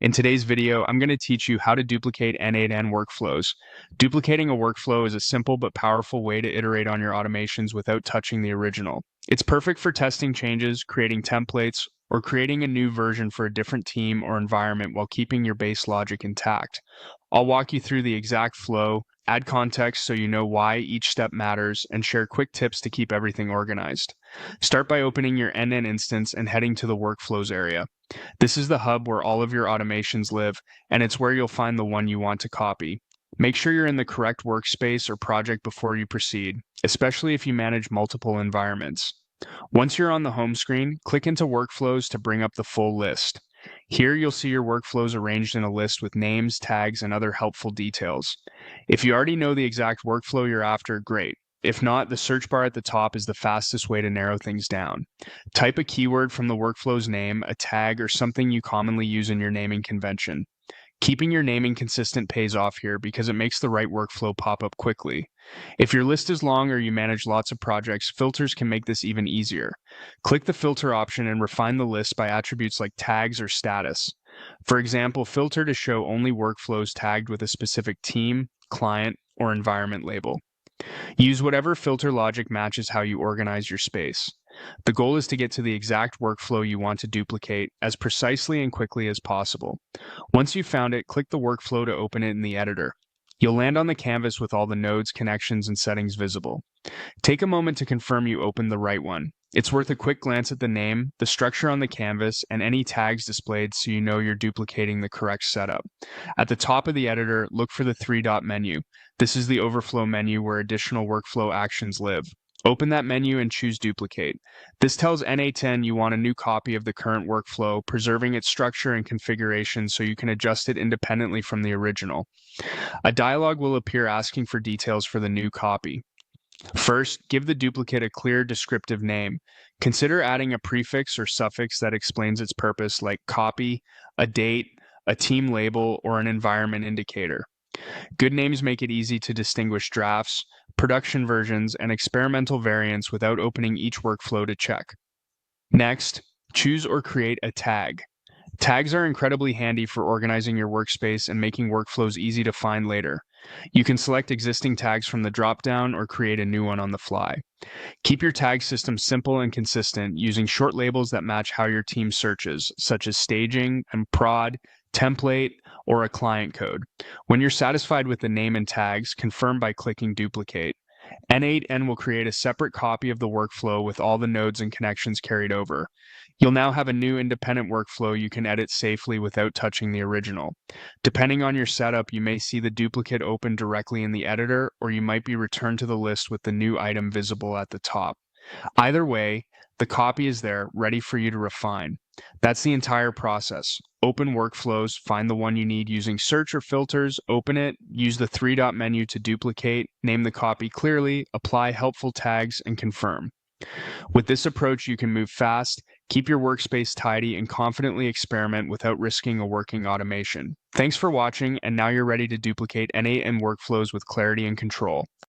In today's video, I'm going to teach you how to duplicate N8N workflows. Duplicating a workflow is a simple but powerful way to iterate on your automations without touching the original. It's perfect for testing changes, creating templates, or creating a new version for a different team or environment while keeping your base logic intact. I'll walk you through the exact flow, add context so you know why each step matters, and share quick tips to keep everything organized. Start by opening your NN instance and heading to the Workflows area. This is the hub where all of your automations live, and it's where you'll find the one you want to copy. Make sure you're in the correct workspace or project before you proceed, especially if you manage multiple environments. Once you're on the home screen, click into Workflows to bring up the full list. Here you'll see your workflows arranged in a list with names, tags, and other helpful details. If you already know the exact workflow you're after, great. If not, the search bar at the top is the fastest way to narrow things down. Type a keyword from the workflow's name, a tag, or something you commonly use in your naming convention. Keeping your naming consistent pays off here because it makes the right workflow pop up quickly. If your list is long or you manage lots of projects, filters can make this even easier. Click the filter option and refine the list by attributes like tags or status. For example, filter to show only workflows tagged with a specific team, client, or environment label. Use whatever filter logic matches how you organize your space. The goal is to get to the exact workflow you want to duplicate as precisely and quickly as possible. Once you've found it, click the workflow to open it in the editor. You'll land on the canvas with all the nodes, connections, and settings visible. Take a moment to confirm you opened the right one. It's worth a quick glance at the name, the structure on the canvas, and any tags displayed so you know you're duplicating the correct setup. At the top of the editor, look for the three-dot menu. This is the overflow menu where additional workflow actions live. Open that menu and choose Duplicate. This tells N8N you want a new copy of the current workflow, preserving its structure and configuration so you can adjust it independently from the original. A dialog will appear asking for details for the new copy. First, give the duplicate a clear descriptive name. Consider adding a prefix or suffix that explains its purpose, like copy, a date, a team label, or an environment indicator. Good names make it easy to distinguish drafts, production versions, and experimental variants without opening each workflow to check. Next, choose or create a tag. Tags are incredibly handy for organizing your workspace and making workflows easy to find later. You can select existing tags from the drop-down or create a new one on the fly. Keep your tag system simple and consistent, using short labels that match how your team searches, such as staging and prod, template, or a client code. When you're satisfied with the name and tags, confirm by clicking Duplicate. N8N will create a separate copy of the workflow with all the nodes and connections carried over. You'll now have a new independent workflow you can edit safely without touching the original. Depending on your setup, you may see the duplicate open directly in the editor, or you might be returned to the list with the new item visible at the top. Either way, the copy is there, ready for you to refine. That's the entire process. Open workflows, find the one you need using search or filters, open it, use the three-dot menu to duplicate, name the copy clearly, apply helpful tags, and confirm. With this approach, you can move fast, keep your workspace tidy, and confidently experiment without risking a working automation. Thanks for watching, and now you're ready to duplicate N8N workflows with clarity and control.